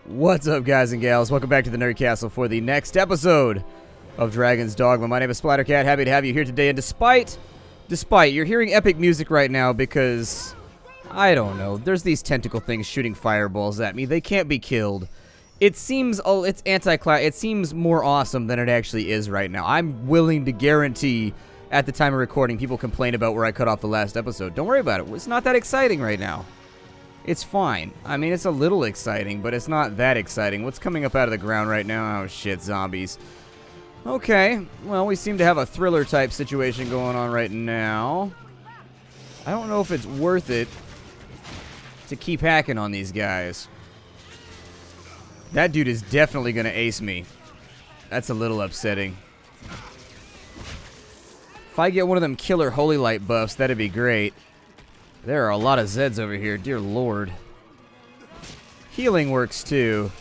What's up, guys and gals? Welcome back to the Nerd Castle for the next episode of Dragon's Dogma. My name is Splattercat. Happy to have you here today. And despite you're hearing epic music right now because, I don't know, there's these tentacle things shooting fireballs at me. They can't be killed. It seems, it's it seems more awesome than it actually is right now. I'm willing to guarantee at the time of recording people complain about where I cut off the last episode. Don't worry about it. It's not that exciting right now. It's fine. I mean, it's a little exciting, but it's not that exciting. What's coming up out of the ground right now? Oh, shit, zombies. Okay, well, we seem to have a thriller-type situation going on right now. I don't know if it's worth it to keep hacking on these guys. That dude is definitely going to ace me. That's a little upsetting. If I get one of them killer Holy Light buffs, that'd be great. There are a lot of Zeds over here, dear lord. Healing works too.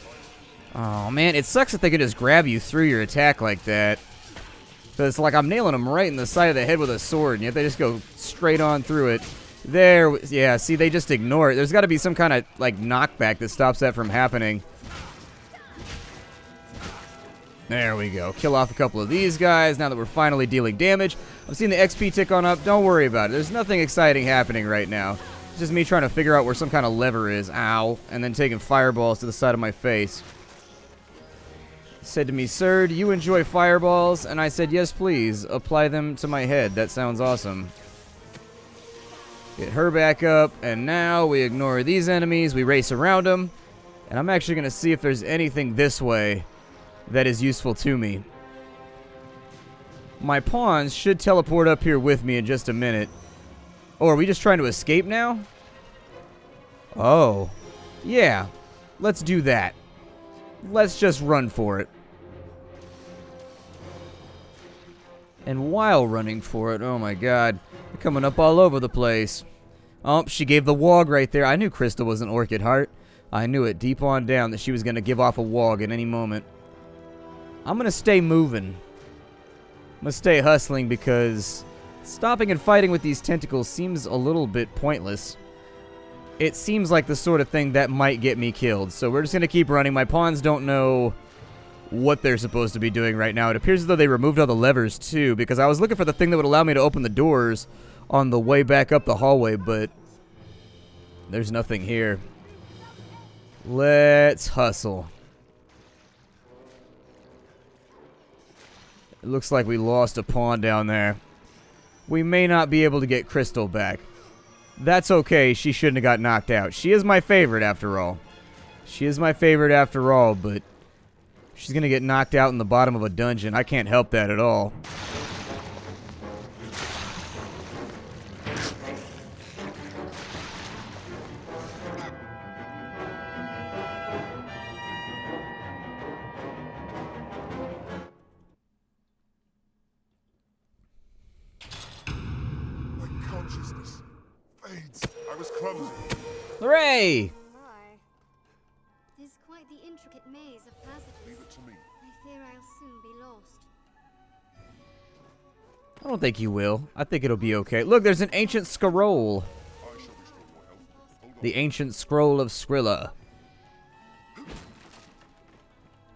Oh man, it sucks that they can just grab you through your attack like that. But it's like I'm nailing them right in the side of the head with a sword, and yet they just go straight on through it. There, yeah, see, they just ignore it. There's got to be some kind of, like, knockback that stops that from happening. There we go. Kill off a couple of these guys now that we're finally dealing damage. I'm seeing the XP tick on up. Don't worry about it. There's nothing exciting happening right now. It's just me trying to figure out where some kind of lever is. Ow. And then taking fireballs to the side of my face. Said to me, "Sir, do you enjoy fireballs?" And I said, "Yes, please. Apply them to my head. That sounds awesome." Get her back up. And now we ignore these enemies. We race around them. And I'm actually going to see if there's anything this way that is useful to me. My pawns should teleport up here with me in just a minute. Oh, are we just trying to escape now? Oh. Yeah. Let's do that. Let's just run for it. And while running for it, oh my god, they're coming up all over the place. Oh, she gave the wog right there. I knew Crystal was an Orchid Heart. I knew it deep on down that she was going to give off a wog at any moment. I'm going to stay moving. I'm going to stay hustling because stopping and fighting with these tentacles seems a little bit pointless. It seems like the sort of thing that might get me killed. So we're just going to keep running. My pawns don't know what they're supposed to be doing right now. It appears as though they removed all the levers too, because I was looking for the thing that would allow me to open the doors on the way back up the hallway, but there's nothing here. Let's hustle. It looks like we lost a pawn down there. We may not be able to get Crystal back. That's okay. She shouldn't have got knocked out. She is my favorite after all. She is my favorite after all, but she's going to get knocked out in the bottom of a dungeon. I can't help that at all. I was clumsy. Hooray! Oh my. It is quite the intricate maze of passages. Leave it to me. I fear I'll soon be lost. I don't think you will. I think it'll be okay. Look, there's an ancient scroll. I shall restore your health. Hold on. The ancient scroll of Skrilla,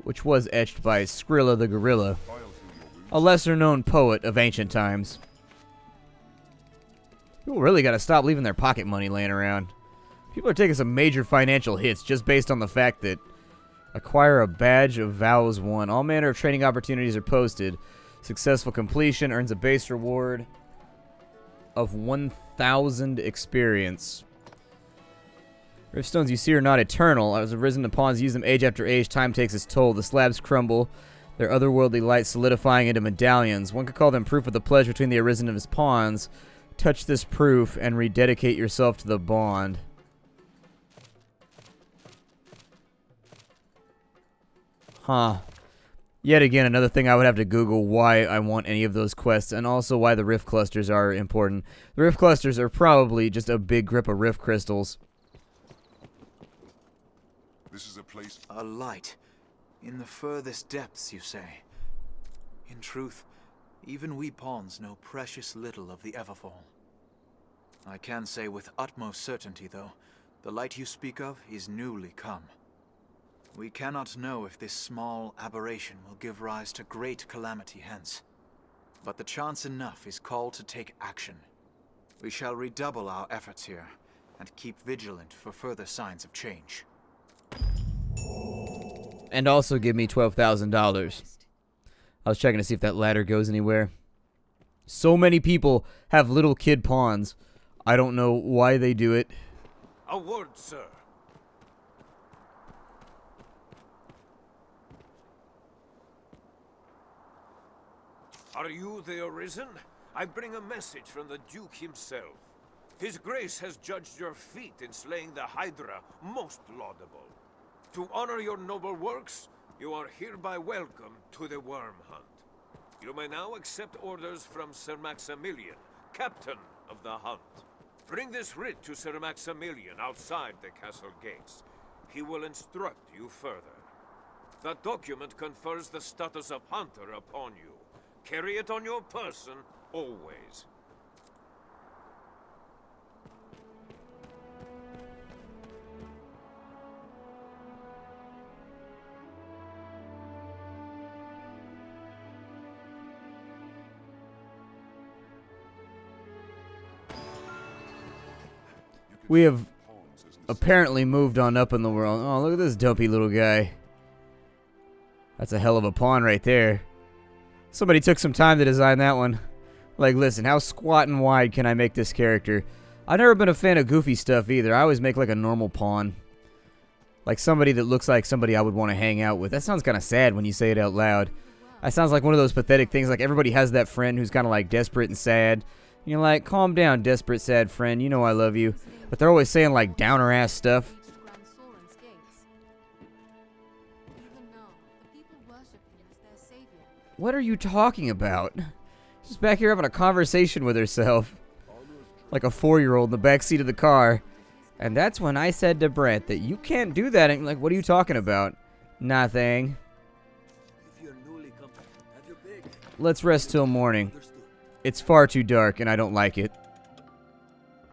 which was etched by Skrilla the Gorilla, I'll heal your wounds. a lesser-known poet of ancient times. People really got to stop leaving their pocket money laying around. People are taking some major financial hits just based on the fact that acquire a badge of vows won. All manner of training opportunities are posted. Successful completion earns a base reward of 1,000 experience. Riftstones you see are not eternal. As arisen the pawns use them age after age, time takes its toll. The slabs crumble, their otherworldly light solidifying into medallions. One could call them proof of the pledge between the arisen and his pawns. Touch this proof and rededicate yourself to the bond. Huh. Yet again, another thing I would have to Google why I want any of those quests, and also why the rift clusters are important. The rift clusters are probably just a big grip of rift crystals. This is a place. A light. In the furthest depths, you say? In truth, even we pawns know precious little of the Everfall. I can say with utmost certainty, though, the light you speak of is newly come. We cannot know if this small aberration will give rise to great calamity hence. But the chance enough is called to take action. We shall redouble our efforts here, and keep vigilant for further signs of change. And also give me $12,000. I was checking to see if that ladder goes anywhere. So many people have little kid pawns. I don't know why they do it. A word, sir. Are you the Arisen? I bring a message from the Duke himself. His Grace has judged your feat in slaying the Hydra most laudable. To honor your noble works, you are hereby welcome to the Worm Hunt. You may now accept orders from Sir Maximilian, Captain of the Hunt. Bring this writ to Sir Maximilian outside the castle gates. He will instruct you further. The document confers the status of Hunter upon you. Carry it on your person, always. We have apparently moved on up in the world. Oh, look at this dumpy little guy. That's a hell of a pawn right there. Somebody took some time to design that one. Like, listen, how squat and wide can I make this character? I've never been a fan of goofy stuff either. I always make like a normal pawn. Like somebody that looks like somebody I would want to hang out with. That sounds kind of sad when you say it out loud. That sounds like one of those pathetic things. Like everybody has that friend who's kind of like desperate and sad. And you're like, calm down, desperate, sad friend. You know I love you. But they're always saying like downer ass stuff. What are you talking about? She's back here having a conversation with herself. Like a 4-year-old in the backseat of the car. And that's when I said to Brett that you can't do that. And like, what are you talking about? Nothing. Let's rest till morning. It's far too dark and I don't like it.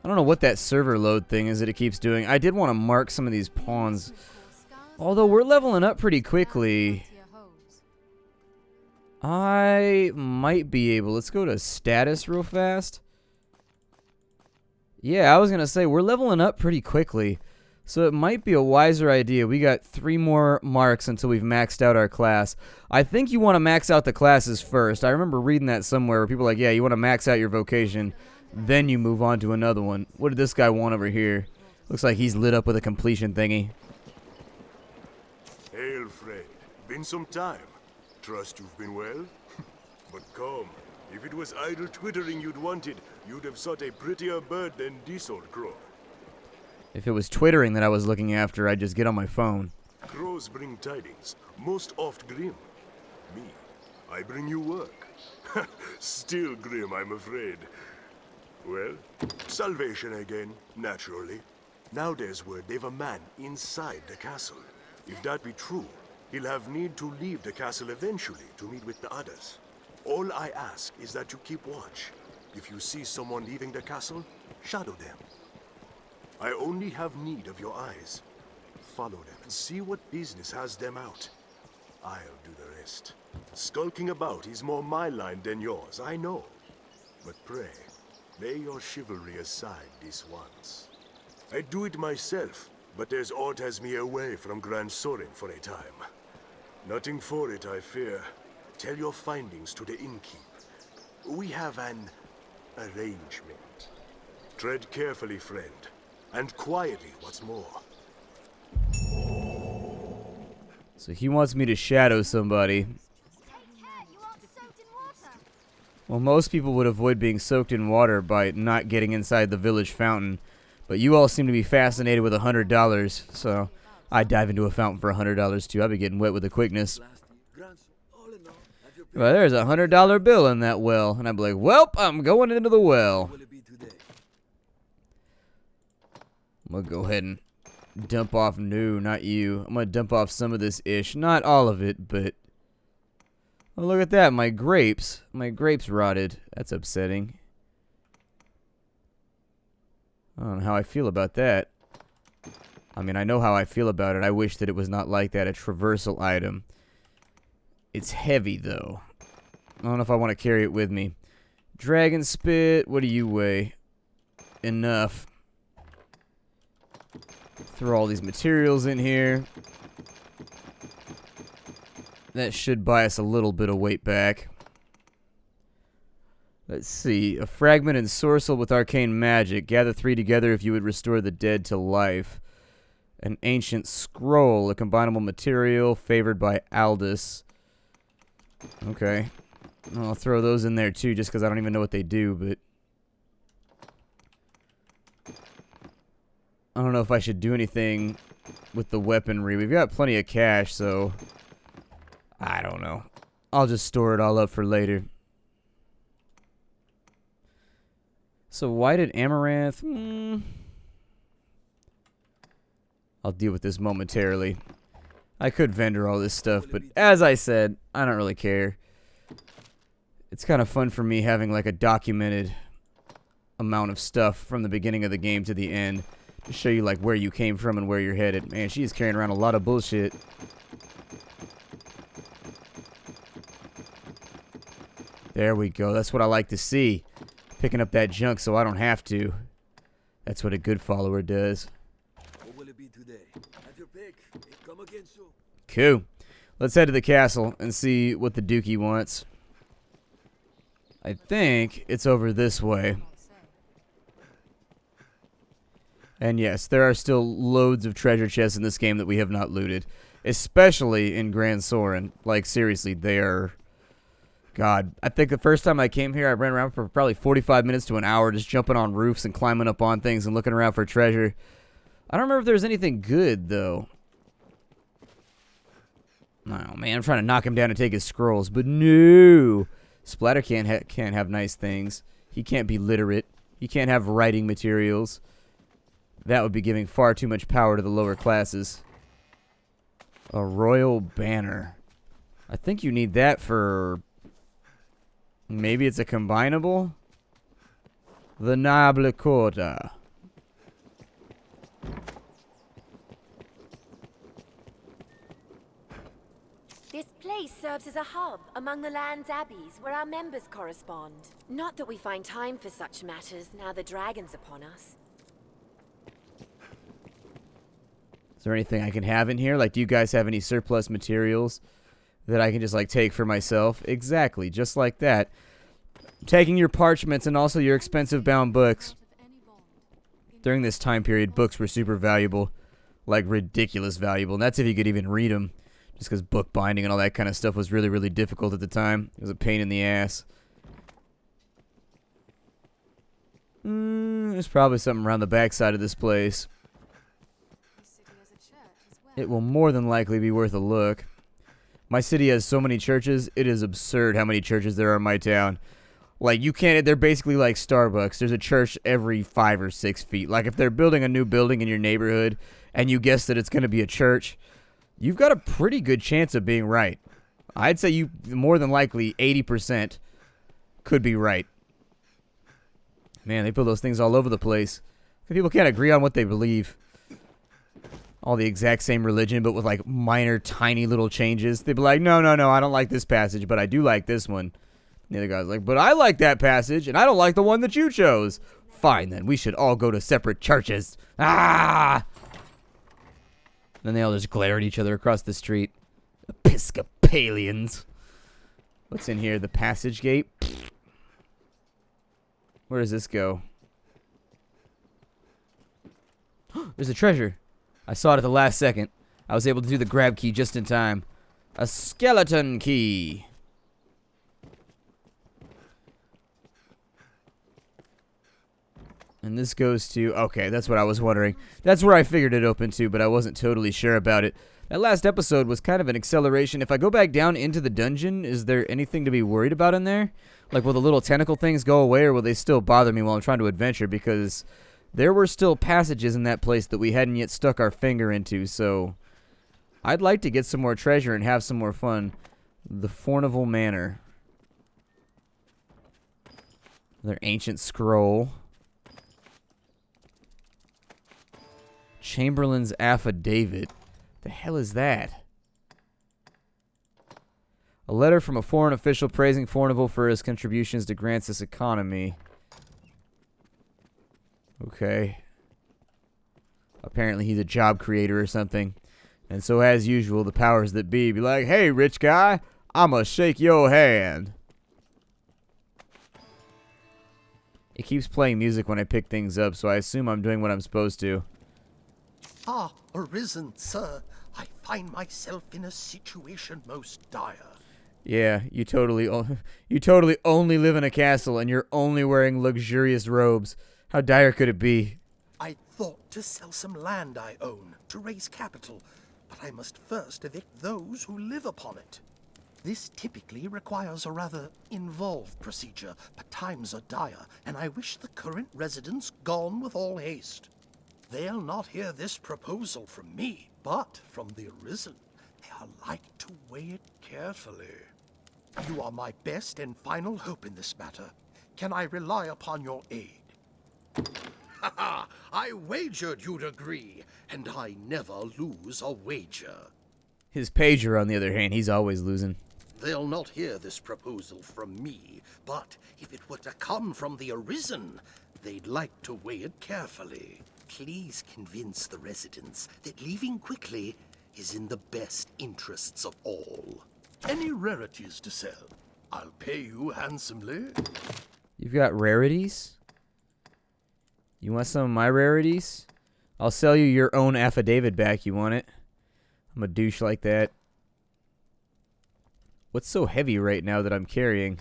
I don't know what that server load thing is that it keeps doing. I did want to mark some of these pawns. Although we're leveling up pretty quickly. I might be able. Let's go to status real fast. Yeah, I was going to say, we're leveling up pretty quickly. So it might be a wiser idea. We got 3 more marks until we've maxed out our class. I think you want to max out the classes first. I remember reading that somewhere where people are like, yeah, you want to max out your vocation. Then you move on to another one. What did this guy want over here? Looks like he's lit up with a completion thingy. Hail, friend. Been some time. Trust you've been well? But come, if it was idle twittering you'd wanted, you'd have sought a prettier bird than this old crow. If it was twittering that I was looking after, I'd just get on my phone. Crows bring tidings, most oft grim. Me, I bring you work. Still grim, I'm afraid. Well, salvation again, naturally. Now there's word they've a man inside the castle. If that be true, he'll have need to leave the castle eventually to meet with the others. All I ask is that you keep watch. If you see someone leaving the castle, shadow them. I only have need of your eyes. Follow them and see what business has them out. I'll do the rest. Skulking about is more my line than yours, I know. But pray, lay your chivalry aside this once. I'd do it myself, but there's aught has me away from Gran Soren for a time. Nothing for it, I fear. Tell your findings to the innkeep. We have an arrangement. Tread carefully, friend. And quietly, what's more. So he wants me to shadow somebody. Take care, you aren't soaked in water. Well, most people would avoid being soaked in water by not getting inside the village fountain. But you all seem to be fascinated with $100, so I'd dive into a fountain for $100 too. I'd be getting wet with a quickness. Well, there's a $100 bill in that well. And I'd be like, welp, I'm going into the well. I'm going to go ahead and dump off. No, not you. I'm going to dump off some of this ish. Not all of it, but... Oh, look at that. My grapes. My grapes rotted. That's upsetting. I don't know how I feel about that. I mean, I know how I feel about it. I wish that it was not like that, a traversal item. It's heavy, though. I don't know if I want to carry it with me. Dragon spit, what do you weigh? Enough. Throw all these materials in here. That should buy us a little bit of weight back. Let's see. A fragment and sorcel with arcane magic. Gather 3 together if you would restore the dead to life. An ancient scroll. A combinable material favored by Aldous. Okay. I'll throw those in there too just because I don't even know what they do, but... I don't know if I should do anything with the weaponry. We've got plenty of cash, so... I don't know. I'll just store it all up for later. So whited amaranth... I'll deal with this momentarily. I could vendor all this stuff, but as I said, I don't really care. It's kind of fun for me having like a documented amount of stuff from the beginning of the game to the end to show you like where you came from and where you're headed. Man, she is carrying around a lot of bullshit. There we go. That's what I like to see. Picking up that junk so I don't have to. That's what a good follower does. What will it be today? Have your pick. Come again soon. Cool. Let's head to the castle and see what the Dookie wants. I think it's over this way. And yes, there are still loads of treasure chests in this game that we have not looted. Especially in Gran Soren. Like, seriously, they are... God, I think the first time I came here, I ran around for probably 45 minutes to an hour just jumping on roofs and climbing up on things and looking around for treasure. I don't remember if there was anything good, though. Oh, man, I'm trying to knock him down and take his scrolls, but no! Splattercat can't have nice things. He can't be literate. He can't have writing materials. That would be giving far too much power to the lower classes. A royal banner. I think you need that for... Maybe it's a combinable? The Noble Quarter. This place serves as a hub among the land's abbeys where our members correspond. Not that we find time for such matters now the dragon's upon us. Is there anything I can have in here? Like, do you guys have any surplus materials that I can just, like, take for myself? Exactly, just like that. Taking your parchments and also your expensive bound books. During this time period, books were super valuable. Like, ridiculous valuable. And that's if you could even read them. Just because book binding and all that kind of stuff was really, really difficult at the time. It was a pain in the ass. There's probably something around the backside of this place. It will more than likely be worth a look. My city has so many churches, it is absurd how many churches there are in my town. Like, you can't, they're basically like Starbucks. There's a church every 5 or 6 feet. Like, if they're building a new building in your neighborhood and you guess that it's going to be a church, you've got a pretty good chance of being right. I'd say you, more than likely, 80% could be right. Man, they build those things all over the place. People can't agree on what they believe. All the exact same religion, but with, like, minor, tiny little changes. They'd be like, no, I don't like this passage, but I do like this one. The other guy's like, but I like that passage, and I don't like the one that you chose. Fine, then. We should all go to separate churches. Ah! Then they all just glare at each other across the street. Episcopalians. What's in here? The passage gate? Where does this go? There's a treasure. I saw it at the last second. I was able to do the grab key just in time. A skeleton key. And this goes to... Okay, that's what I was wondering. That's where I figured it opened to, but I wasn't totally sure about it. That last episode was kind of an acceleration. If I go back down into the dungeon, is there anything to be worried about in there? Like, will the little tentacle things go away, or will they still bother me while I'm trying to adventure? Because there were still passages in that place that we hadn't yet stuck our finger into, so... I'd like to get some more treasure and have some more fun. The Fornival Manor. Another ancient scroll. Chamberlain's affidavit. The hell is that? A letter from a foreign official praising Fornival for his contributions to Gran's economy. Okay. Apparently he's a job creator or something. And so as usual, the powers that be like, hey, rich guy, I'ma shake your hand. It keeps playing music when I pick things up, so I assume I'm doing what I'm supposed to. Ah, Arisen, sir. I find myself in a situation most dire. Yeah, you totally only live in a castle and you're only wearing luxurious robes. How dire could it be? I thought to sell some land I own to raise capital, but I must first evict those who live upon it. This typically requires a rather involved procedure, but times are dire, and I wish the current residents gone with all haste. They'll not hear this proposal from me, but from the Arisen. They are like to weigh it carefully. You are my best and final hope in this matter. Can I rely upon your aid? Ha ha! I wagered you'd agree, and I never lose a wager. His pager, on the other hand, he's always losing. They'll not hear this proposal from me, but if it were to come from the Arisen, they'd like to weigh it carefully. Please convince the residents that leaving quickly is in the best interests of all. Any rarities to sell? I'll pay you handsomely. You've got rarities? You want some of my rarities? I'll sell you your own affidavit back. You want it? I'm a douche like that. What's so heavy right now that I'm carrying?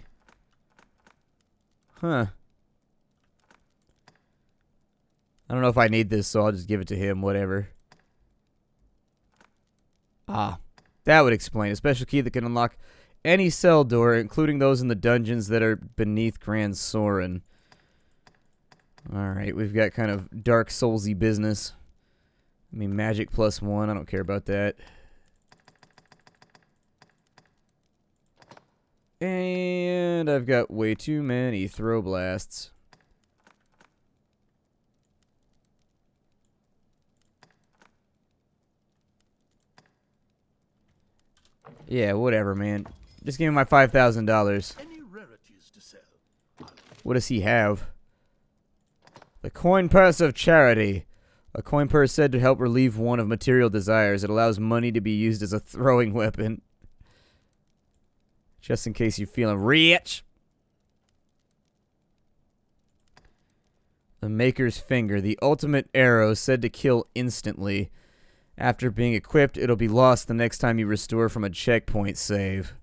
Huh. I don't know if I need this, so I'll just give it to him, whatever. Ah, that would explain. A special key that can unlock any cell door, including those in the dungeons that are beneath Gran Soren. Alright, we've got kind of Dark Soulsy business. I mean, magic +1, I don't care about that. And I've got way too many throw blasts. Yeah, whatever, man. Just give me my $5,000. Any rarities to sell? What does he have? The coin purse of charity. A coin purse said to help relieve one of material desires. It allows money to be used as a throwing weapon. Just in case you're feeling rich. The Maker's Finger. The ultimate arrow said to kill instantly. After being equipped, it'll be lost the next time you restore from a checkpoint save.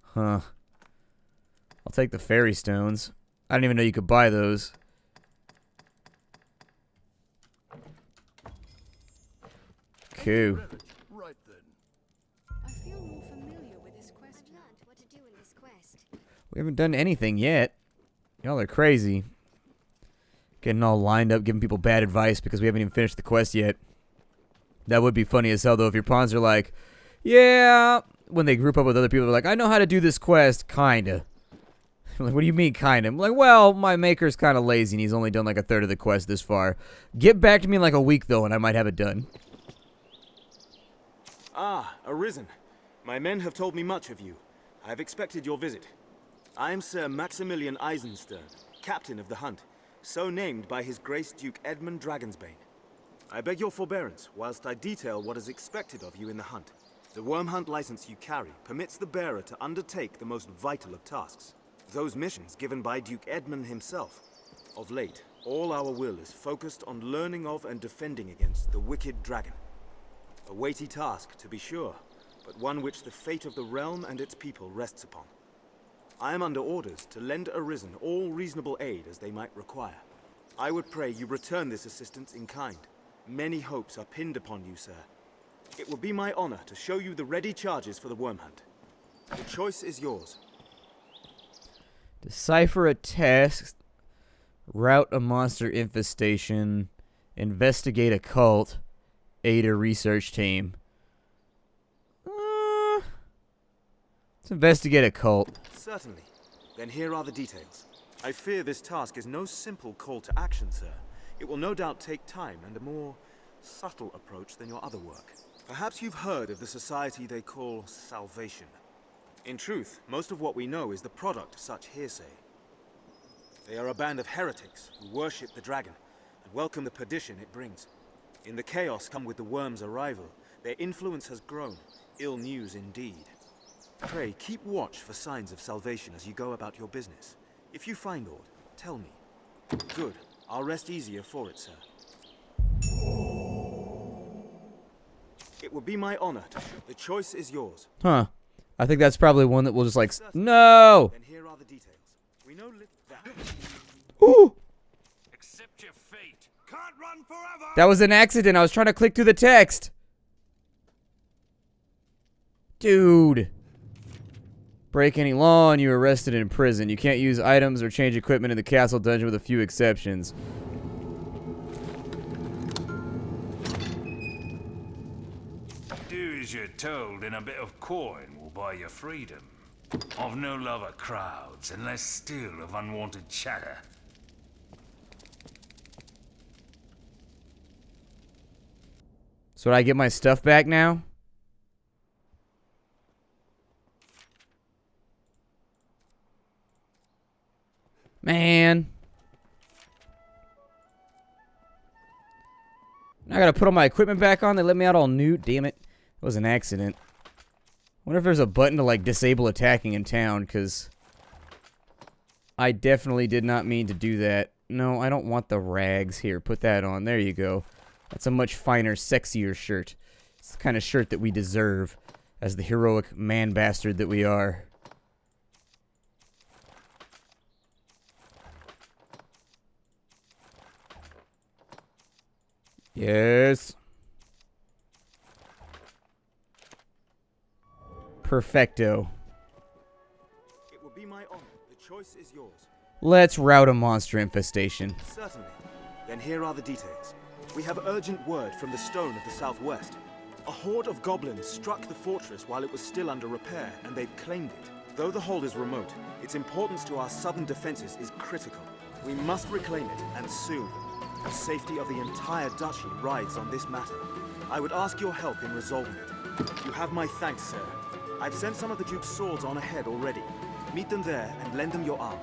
Huh. I'll take the fairy stones. I didn't even know you could buy those. Cool. Right then. I feel more familiar with this quest. I've learned what to do in this quest. We haven't done anything yet. Y'all are crazy. Getting all lined up, giving people bad advice because we haven't even finished the quest yet. That would be funny as hell, though, if your pawns are like, yeah, when they group up with other people, they're like, I know how to do this quest, kinda. I'm like, what do you mean, kinda? I'm like, well, my maker's kind of lazy, and he's only done like a third of the quest this far. Get back to me in like a week, though, and I might have it done. Ah, Arisen. My men have told me much of you. I have expected your visit. I am Sir Maximilian Eisenstern, captain of the hunt, so named by His Grace Duke Edmund Dragonsbane. I beg your forbearance whilst I detail what is expected of you in the hunt. The worm hunt license you carry permits the bearer to undertake the most vital of tasks. Those missions given by Duke Edmund himself. Of late, all our will is focused on learning of and defending against the wicked dragon. A weighty task, to be sure, but one which the fate of the realm and its people rests upon. I am under orders to lend Arisen all reasonable aid as they might require. I would pray you return this assistance in kind. Many hopes are pinned upon you, sir. It will be my honor to show you the ready charges for the worm hunt. The choice is yours. Decipher a test. Route a monster infestation. Investigate a cult. Aid a research team. Let's investigate a cult. Certainly. Then here are the details. I fear this task is no simple call to action, sir. It will no doubt take time and a more subtle approach than your other work. Perhaps you've heard of the society they call Salvation. In truth, most of what we know is the product of such hearsay. They are a band of heretics who worship the dragon and welcome the perdition it brings. In the chaos come with the worm's arrival, their influence has grown. Ill news indeed. Pray, keep watch for signs of salvation as you go about your business. If you find aught, tell me. Good. I'll rest easier for it, sir. It would be my honor to shoot. The choice is yours. Huh. I think that's probably one that will just like... No! Then here are the details. We know that... Ooh! Accept your fate. Can't run forever. That was an accident. I was trying to click through the text. Dude. Break any law and you're arrested and in prison. You can't use items or change equipment in the castle dungeon with a few exceptions. Do as you're told and a bit of coin will buy you freedom. I've no love of crowds and less still of unwanted chatter. So do I get my stuff back now? Man. I gotta put all my equipment back on. They let me out all new. Damn it. It was an accident. Wonder if there's a button to like disable attacking in town, because I definitely did not mean to do that. No, I don't want the rags. Here, put that on. There you go. That's a much finer, sexier shirt. It's the kind of shirt that we deserve as the heroic man bastard that we are. Yes. Perfecto. It will be my honor. The choice is yours. Let's rout a monster infestation. Certainly. Then here are the details. We have urgent word from the Stone of the Southwest. A horde of goblins struck the fortress while it was still under repair, and they've claimed it. Though the hold is remote, its importance to our southern defenses is critical. We must reclaim it, and soon. The safety of the entire duchy rides on this matter. I would ask your help in resolving it. You have my thanks, sir. I've sent some of the Duke's swords on ahead already. Meet them there and lend them your arm.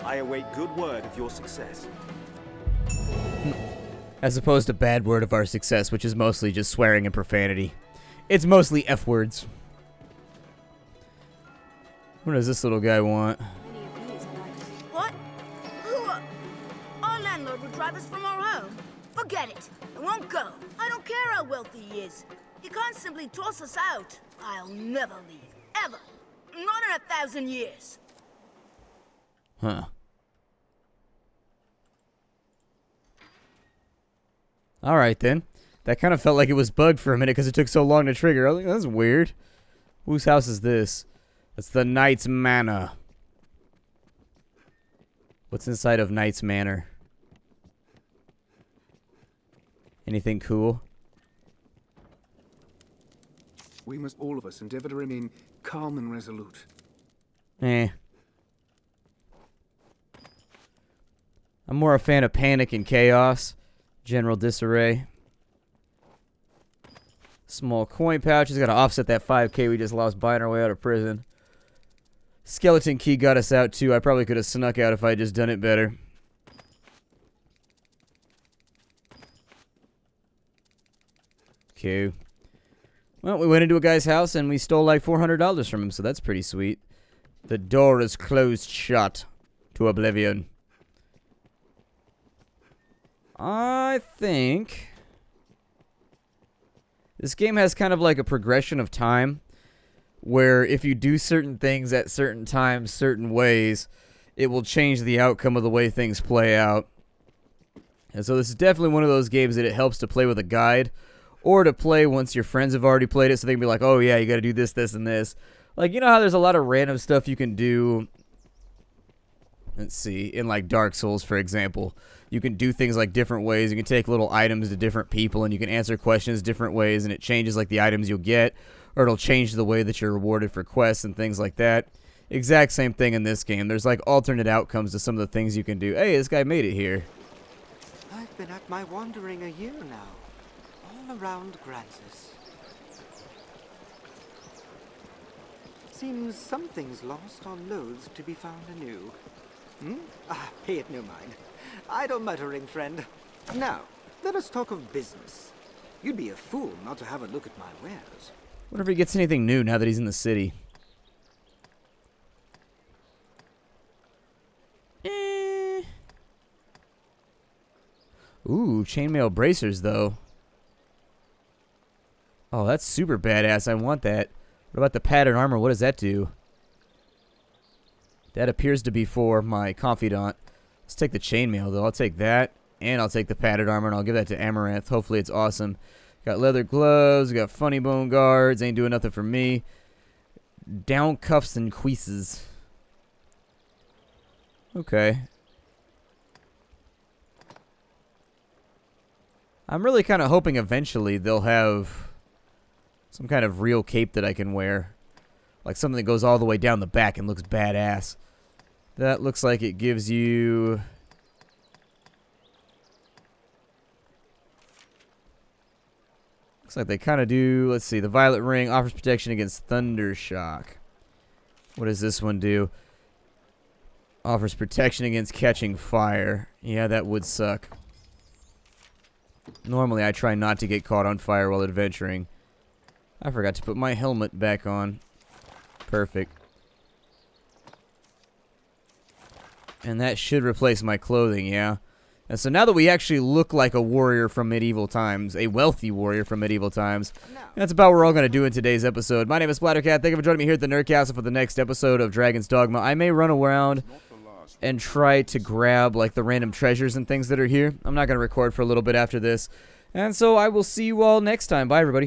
I await good word of your success. As opposed to bad word of our success, which is mostly just swearing and profanity. It's mostly F words. What does this little guy want? What? Our landlord would drive us from our home. Forget it. I won't go. I don't care how wealthy he is. He can't simply toss us out. I'll never leave. Ever. Not in 1,000 years. Huh. Alright then. That kind of felt like it was bugged for a minute because it took so long to trigger. I was like, that's weird. Whose house is this? It's the Knight's Manor. What's inside of Knight's Manor? Anything cool? We must all of us endeavor to remain calm and resolute. Eh. I'm more a fan of panic and chaos. General disarray. Small coin pouches. Gotta offset that 5K we just lost buying our way out of prison. Skeleton key got us out too. I probably could have snuck out if I had just done it better. Okay. Well, we went into a guy's house and we stole like $400 from him, so that's pretty sweet. The door is closed shut to oblivion. I think this game has kind of like a progression of time where if you do certain things at certain times, certain ways, it will change the outcome of the way things play out. And so this is definitely one of those games that it helps to play with a guide or to play once your friends have already played it so they can be like, oh yeah, you got to do this, this, and this. Like, you know how there's a lot of random stuff you can do, let's see, in like Dark Souls, for example. You can do things like different ways. You can take little items to different people, and you can answer questions different ways, and it changes like the items you'll get, or it'll change the way that you're rewarded for quests and things like that. Exact same thing in this game. There's like alternate outcomes to some of the things you can do. Hey, this guy made it here. I've been at my wandering a year now. around Grancis. Seems something's lost or loath to be found anew. Pay it no mind. Idle muttering, friend. Now, let us talk of business. You'd be a fool not to have a look at my wares. Wonder if he gets anything new now that he's in the city. Ooh, chainmail bracers, though. Oh, that's super badass. I want that. What about the padded armor? What does that do? That appears to be for my confidant. Let's take the chainmail, though. I'll take that, and I'll take the padded armor, and I'll give that to Amaranth. Hopefully it's awesome. Got leather gloves. Got funny bone guards. Ain't doing nothing for me. Down cuffs and cuisses. Okay. I'm really kind of hoping eventually they'll have some kind of real cape that I can wear. Like something that goes all the way down the back and looks badass. That looks like it gives you... Looks like they kind of do... Let's see. The Violet Ring offers protection against Thunder Shock. What does this one do? Offers protection against catching fire. Yeah, that would suck. Normally, I try not to get caught on fire while adventuring. I forgot to put my helmet back on. Perfect. And that should replace my clothing, yeah. And so now that we actually look like a warrior from medieval times, a wealthy warrior from medieval times, that's about what we're all going to do in today's episode. My name is Splattercat. Thank you for joining me here at the Nerd Castle for the next episode of Dragon's Dogma. I may run around and try to grab like the random treasures and things that are here. I'm not going to record for a little bit after this. And so I will see you all next time. Bye, everybody.